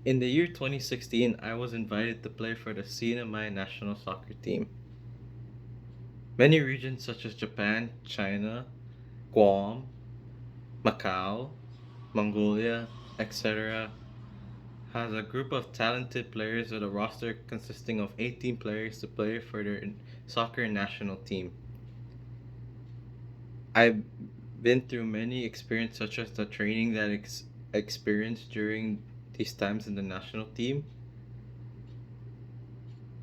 In the year 2016, I was invited to play for the CNMI National Soccer team. Many regions such as Japan, China, Guam, Macau, Mongolia, etc., has a group of talented players with a roster consisting of 18 players to play for their soccer national team. I've been through many experiences such as the training that experienced during these times in the national team,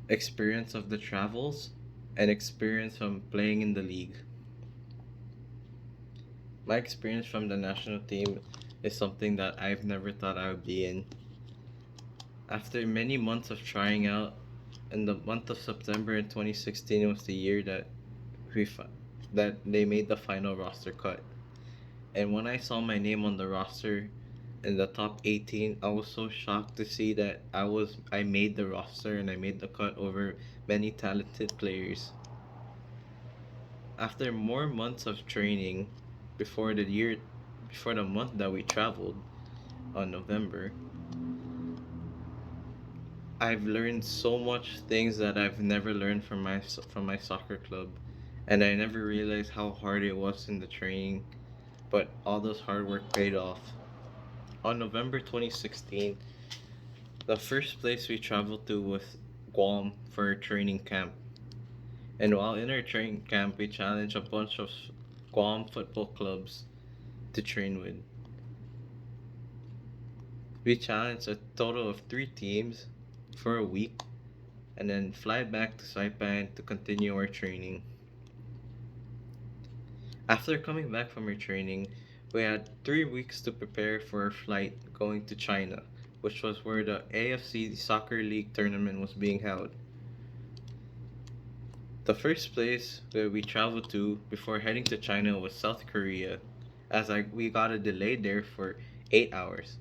experience of the travels, and experience from playing in the league. My experience from the national team is something that I've never thought I would be in. After many months of trying out, in the month of September in 2016 was the year that we fi- that they made the final roster cut. And when I saw my name on the roster in the top 18, I was so shocked to see that I made the roster and I made the cut over many talented players. After more months of training before the year before the month that we traveled on November, I've learned so much things that I've never learned from my soccer club, and I never realized how hard it was in the training, but all those hard work paid off. On November 2016, the first place we traveled to was Guam for a training camp. And while in our training camp, we challenged a bunch of Guam football clubs to train with. We challenged a total of 3 teams for a week and then fly back to Saipan to continue our training. After coming back from our training, we had 3 weeks to prepare for our flight going to China, which was where the AFC Soccer League tournament was being held. The first place where we traveled to before heading to China was South Korea, as we got a delay there for 8 hours.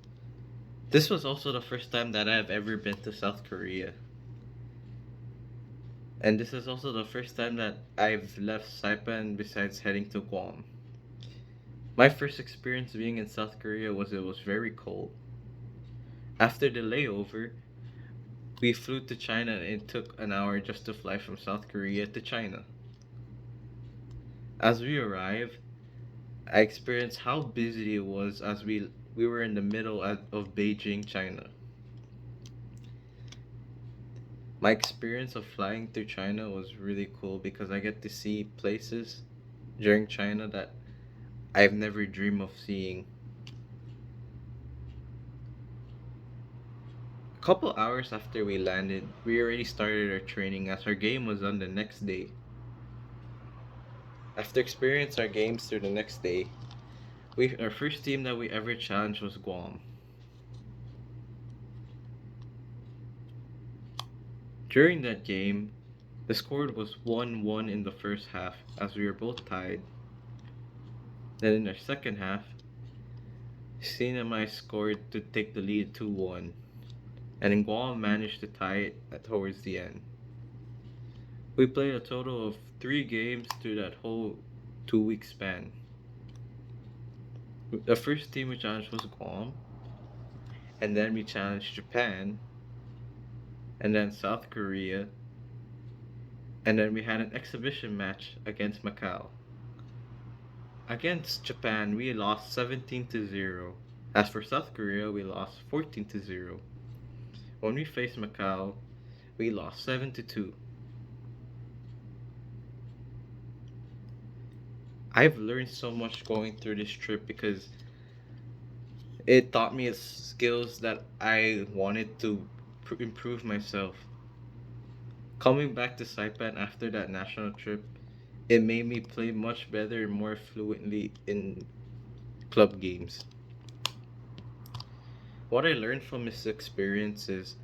This was also the first time that I've ever been to South Korea. And this is also the first time that I've left Saipan besides heading to Guam. My first experience being in South Korea was it was very cold. After the layover, we flew to China and it took an hour just to fly from South Korea to China. As we arrived, I experienced how busy it was as we were in the middle of Beijing, China. My experience of flying through China was really cool because I get to see places during China that I've never dreamed of seeing. A couple hours after we landed, we already started our training as our game was on the next day. After experiencing our games through the next day, our first team that we ever challenged was Guam. During that game, the score was 1-1 in the first half as we were both tied. Then in the second half, CNMI scored to take the lead 2-1, and then Guam managed to tie it towards the end. We played a total of 3 games through that whole 2 week span. The first team we challenged was Guam, and then we challenged Japan, and then South Korea, and then we had an exhibition match against Macau. Against Japan, we lost 17-0. As for South Korea, we lost 14-0. When we faced Macau, we lost 7-2. I've learned so much going through this trip because it taught me skills that I wanted to improve myself. Coming back to Saipan after that national trip, it made me play much better and more fluently in club games. What I learned from this experience is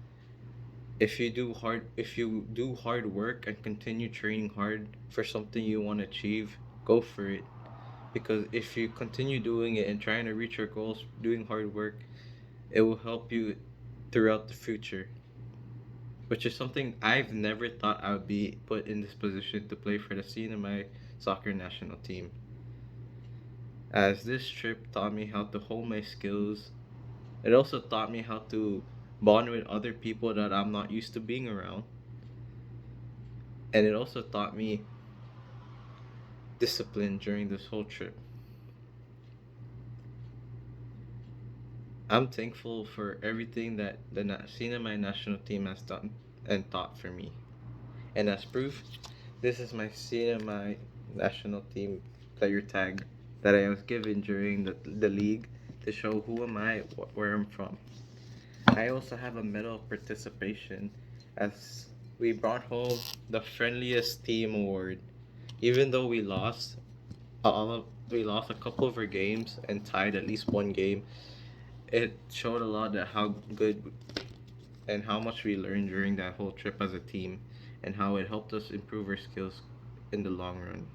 if you do hard work and continue training hard for something you want to achieve, go for it. Because if you continue doing it and trying to reach your goals, doing hard work, it will help you throughout the future. Which is something I've never thought I would be put in this position to play for the CNMI soccer national team. As this trip taught me how to hone my skills, it also taught me how to bond with other people that I'm not used to being around. And it also taught me discipline during this whole trip. I'm thankful for everything that the CNMI national team has done and taught for me. And as proof, this is my CNMI national team player tag that I was given during the league to show who am I, where I'm from. I also have a medal of participation as we brought home the friendliest team award. Even though we lost a couple of our games and tied at least one game, it showed a lot that how good and how much we learned during that whole trip as a team and how it helped us improve our skills in the long run.